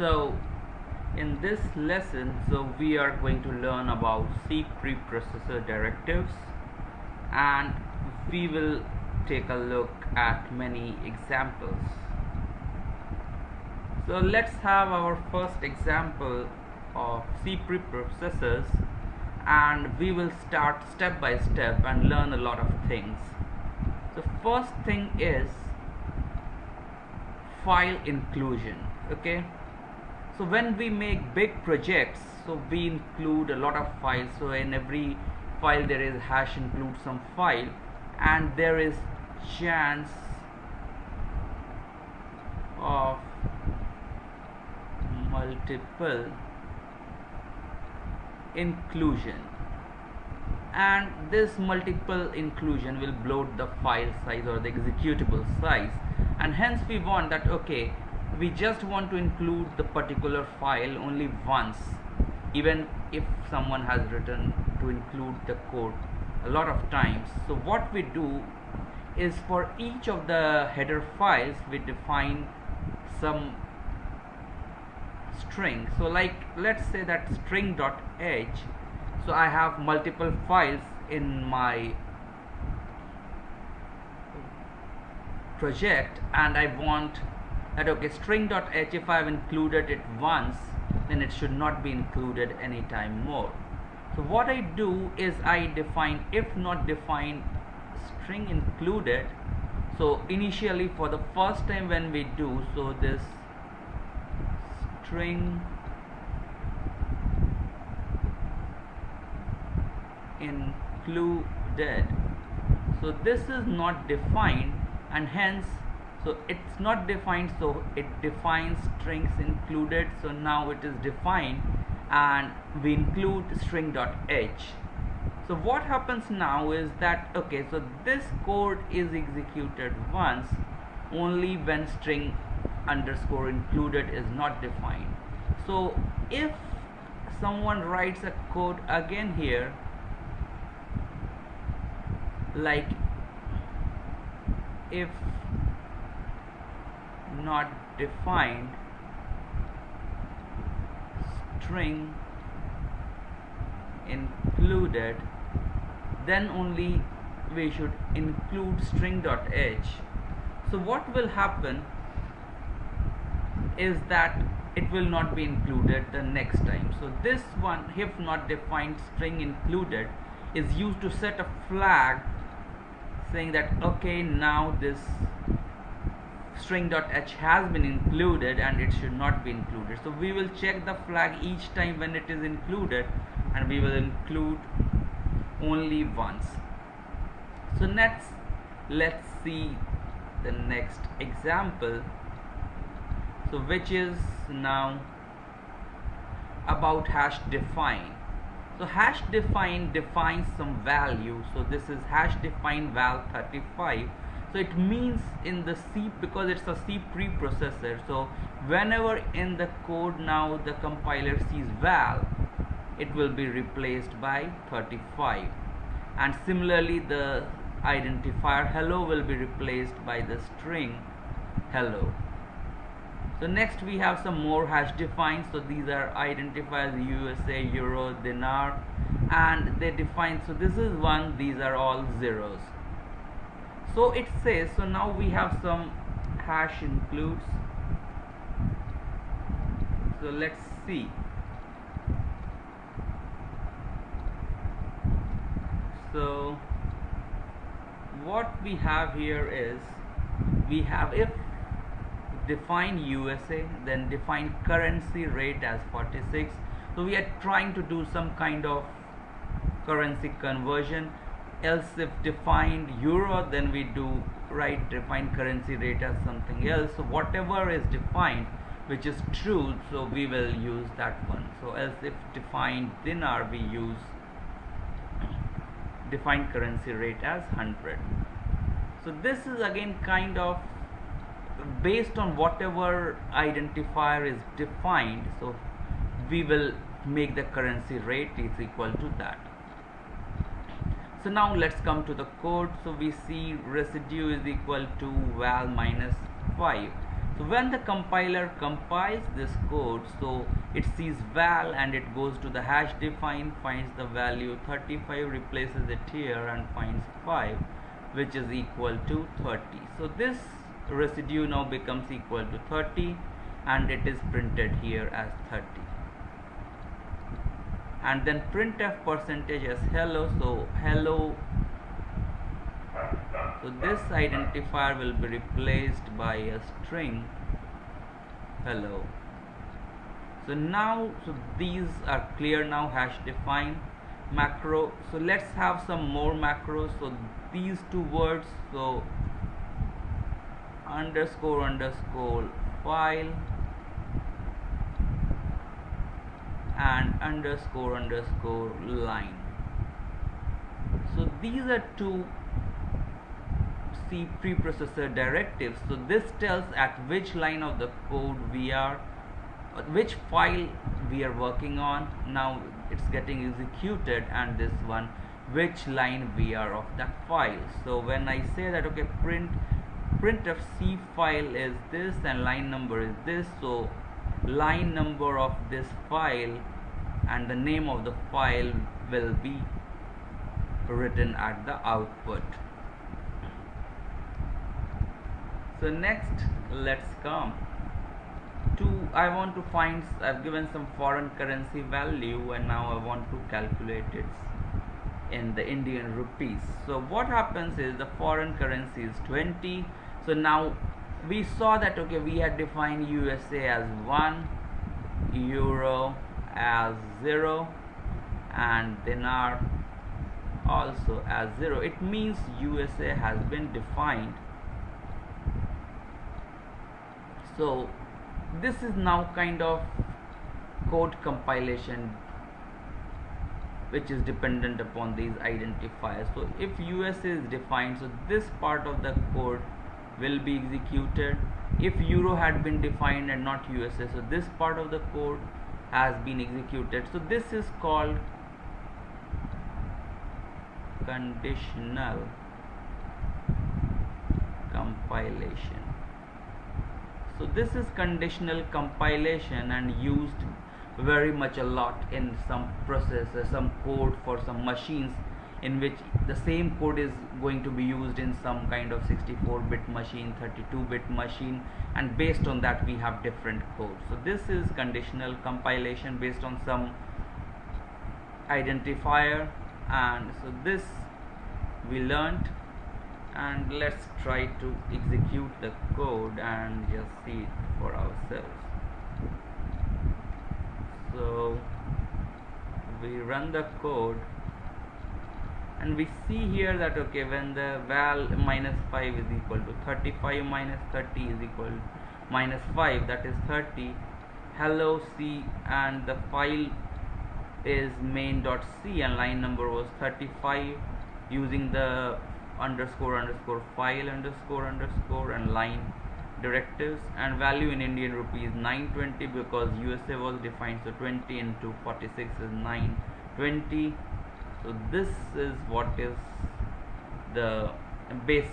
So in this lesson, we are going to learn about C preprocessor directives, and we will take a look at many examples. So let's have our first example of C preprocessors, and we will start step by step and learn a lot of things. The first thing is file inclusion. Okay, so when we make big projects, so we include a lot of files. So in every file there is hash include some file, and there is chance of multiple inclusion, and this multiple inclusion will bloat the file size or the executable size, and hence we want that okay, we just want to include the particular file only once, even if someone has written to include the code a lot of times. So what we do is for each of the header files we define some string. So like let's say that string.h, so I have multiple files in my project, and I want that okay, string.h, if I have included it once, then it should not be included anytime more. So what I do is I define if not defined string included. So initially for the first time when we do, so this string included, so this is not defined, and hence so it's not defined, so it defines strings included. So now it is defined and we include string.h. so what happens now is that okay, so this code is executed once only when string underscore included is not defined. So if someone writes a code again here, like if not defined string included, then only we should include string.h. so what will happen is that it will not be included the next time. So this one, if not defined string included, is used to set a flag saying that okay, now this string.h has been included and it should not be included. So we will check the flag each time when it is included, and we will include only once. So let's see the next example, so which is now about hash define. So hash define defines some value. So this is hash define val 35. So it means in the C, because it's a C preprocessor, so whenever in the code now the compiler sees val, it will be replaced by 35, and similarly the identifier hello will be replaced by the string hello. So next we have some more hash defines. So these are identifiers USA, Euro, dinar, and they define, so this is 1, these are all zeros. So it says, so now we have some hash includes. So let's see. So what we have here is we have if define USA, then define currency rate as 46. So we are trying to do some kind of currency conversion. Else if defined euro, then we do define currency rate as something else. So whatever is defined which is true, so we will use that one. So else if defined dinar, we use define currency rate as 100. So this is again kind of based on whatever identifier is defined, so we will make the currency rate is equal to that. So now let's come to the code. So we see residue is equal to val minus 5. So when the compiler compiles this code, so it sees val and it goes to the hash define, finds the value 35, replaces it here and finds 5, which is equal to 30. So this residue now becomes equal to 30 and it is printed here as 30. And then printf percentage as hello, so hello, so this identifier will be replaced by a string hello. So now, so these are clear now, hash define macro. So let's have some more macros. So these two words, so underscore underscore file and underscore underscore line. So these are two C preprocessor directives. So this tells at which line of the code we are, which file we are working on. Now it's getting executed, and this one which line we are of that file. So when I say that okay, print of C file is this and line number is this, so line number of this file and the name of the file will be written at the output. So next, let's come to, I want to find, I've given some foreign currency value and now I want to calculate it in the Indian rupees. So what happens is the foreign currency is 20. So now we saw that okay, we had defined USA as 1, euro as 0 and dinar also as 0. It means USA has been defined. So this is now kind of code compilation which is dependent upon these identifiers. So if USA is defined, so this part of the code will be executed. If euro had been defined and not USA, so this part of the code has been executed. So this is called conditional compilation. So this is conditional compilation and used very much a lot in some processors, some code for some machines in which the same code is going to be used in some kind of 64-bit machine, 32-bit machine, and based on that we have different codes. So this is conditional compilation based on some identifier, and so this we learned, and let's try to execute the code and just see it for ourselves. So we run the code and we see here that okay, when the val minus 5 is equal to 35 minus 30 is equal to minus 5, that is 30. Hello C, and the file is main.c and line number was 35 using the underscore underscore file underscore underscore and line directives, and value in Indian rupees 920 because USA was defined, so 20 into 46 is 920. So this is what is the base